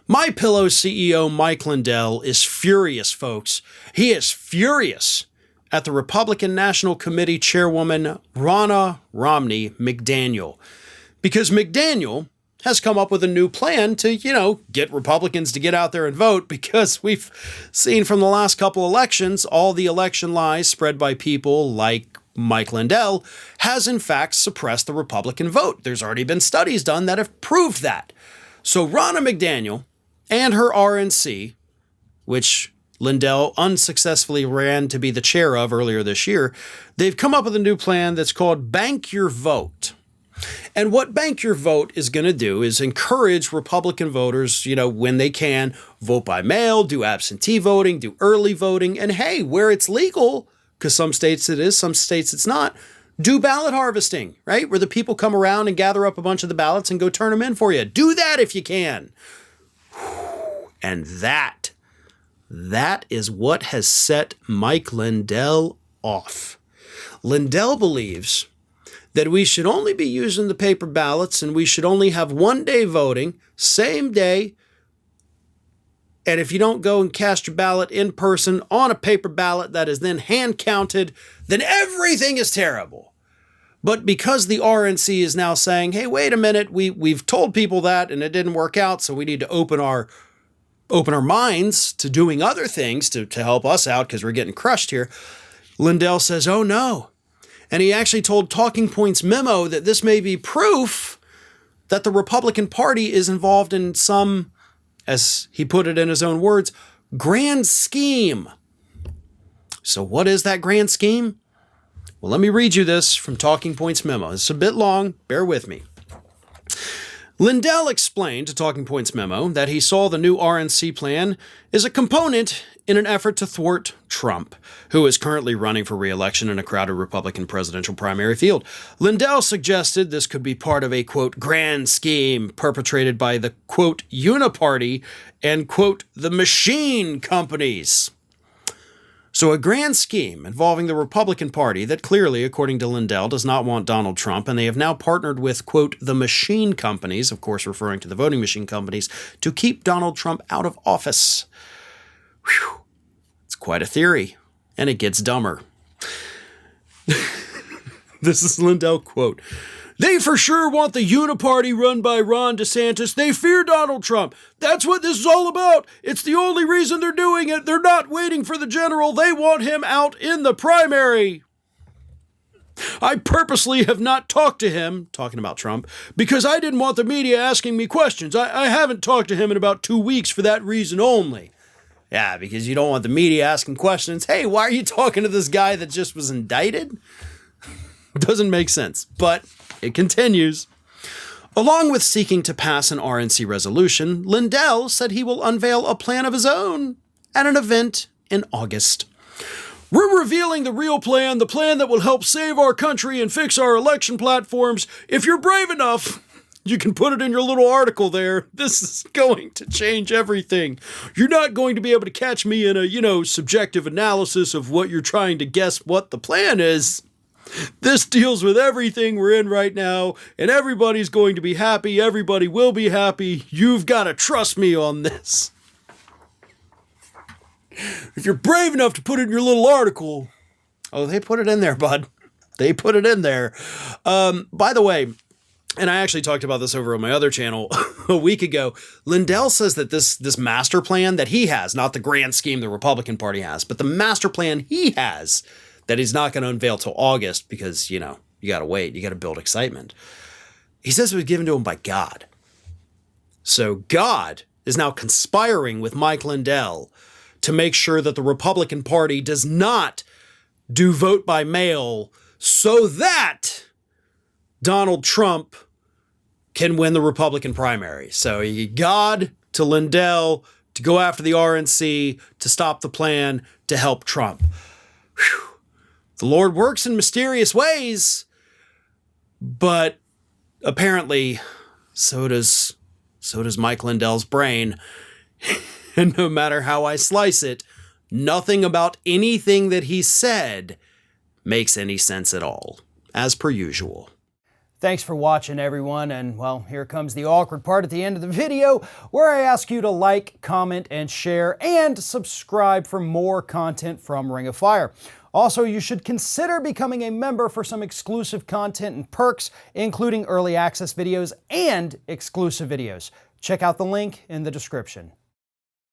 MyPillow CEO Mike Lindell is furious, folks. He is furious at the Republican National Committee chairwoman, Ronna Romney McDaniel, because McDaniel has come up with a new plan to, get Republicans to get out there and vote, because we've seen from the last couple elections, all the election lies spread by people like Mike Lindell has in fact suppressed the Republican vote. There's already been studies done that have proved that. So Ronna McDaniel and her RNC, which Lindell unsuccessfully ran to be the chair of earlier this year, they've come up with a new plan that's called Bank Your Vote. And what Bank Your Vote is going to do is encourage Republican voters, when they can, vote by mail, do absentee voting, do early voting, and hey, where it's legal, because some states it is, some states it's not, do ballot harvesting, right? Where the people come around and gather up a bunch of the ballots and go turn them in for you. Do that if you can. And that is what has set Mike Lindell off. Lindell believes that we should only be using the paper ballots and we should only have one-day voting, same day. And if you don't go and cast your ballot in person on a paper ballot that is then hand-counted, then everything is terrible. But because the RNC is now saying, hey, wait a minute, we've told people that and it didn't work out, so we need to open our minds to doing other things to help us out because we're getting crushed here, Lindell says, oh no. And he actually told Talking Points Memo that this may be proof that the Republican Party is involved in some, as he put it in his own words, grand scheme. So what is that grand scheme? Well, let me read you this from Talking Points Memo. It's a bit long. Bear with me. Lindell explained to Talking Points Memo that he saw the new RNC plan as a component in an effort to thwart Trump, who is currently running for re-election in a crowded Republican presidential primary field. Lindell suggested this could be part of a, quote, grand scheme perpetrated by the, quote, uniparty and, quote, the machine companies. So a grand scheme involving the Republican Party that clearly, according to Lindell, does not want Donald Trump, and they have now partnered with, quote, the machine companies, of course referring to the voting machine companies, to keep Donald Trump out of office. Whew. It's quite a theory, and it gets dumber. This is Lindell, quote, they for sure want the uniparty run by Ron DeSantis. They fear Donald Trump. That's what this is all about. It's the only reason they're doing it. They're not waiting for the general. They want him out in the primary. I purposely have not talked to him, talking about Trump, because I didn't want the media asking me questions. I haven't talked to him in about 2 weeks for that reason only. Yeah, because you don't want the media asking questions. Hey, why are you talking to this guy that just was indicted? Doesn't make sense, but it continues. Along with seeking to pass an RNC resolution, Lindell said he will unveil a plan of his own at an event in August. We're revealing the real plan, the plan that will help save our country and fix our election platforms. If you're brave enough, you can put it in your little article there. This is going to change everything. You're not going to be able to catch me in a, subjective analysis of what you're trying to guess what the plan is. This deals with everything we're in right now, and everybody's going to be happy. Everybody will be happy. You've got to trust me on this. If you're brave enough to put it in your little article, oh, they put it in there, bud. They put it in there. By the way, and I actually talked about this over on my other channel a week ago, Lindell says that this master plan that he has, not the grand scheme the Republican Party has, but the master plan he has, that he's not going to unveil till August because, you got to wait. You got to build excitement. He says it was given to him by God. So God is now conspiring with Mike Lindell to make sure that the Republican Party does not do vote by mail so that Donald Trump can win the Republican primary. So you God to Lindell to go after the RNC, to stop the plan, to help Trump. Whew. The Lord works in mysterious ways, but apparently so does Mike Lindell's brain. And no matter how I slice it, nothing about anything that he said makes any sense at all, as per usual. Thanks for watching, everyone, and well, here comes the awkward part at the end of the video where I ask you to like, comment, and share, and subscribe for more content from Ring of Fire. Also, you should consider becoming a member for some exclusive content and perks, including early access videos and exclusive videos. Check out the link in the description.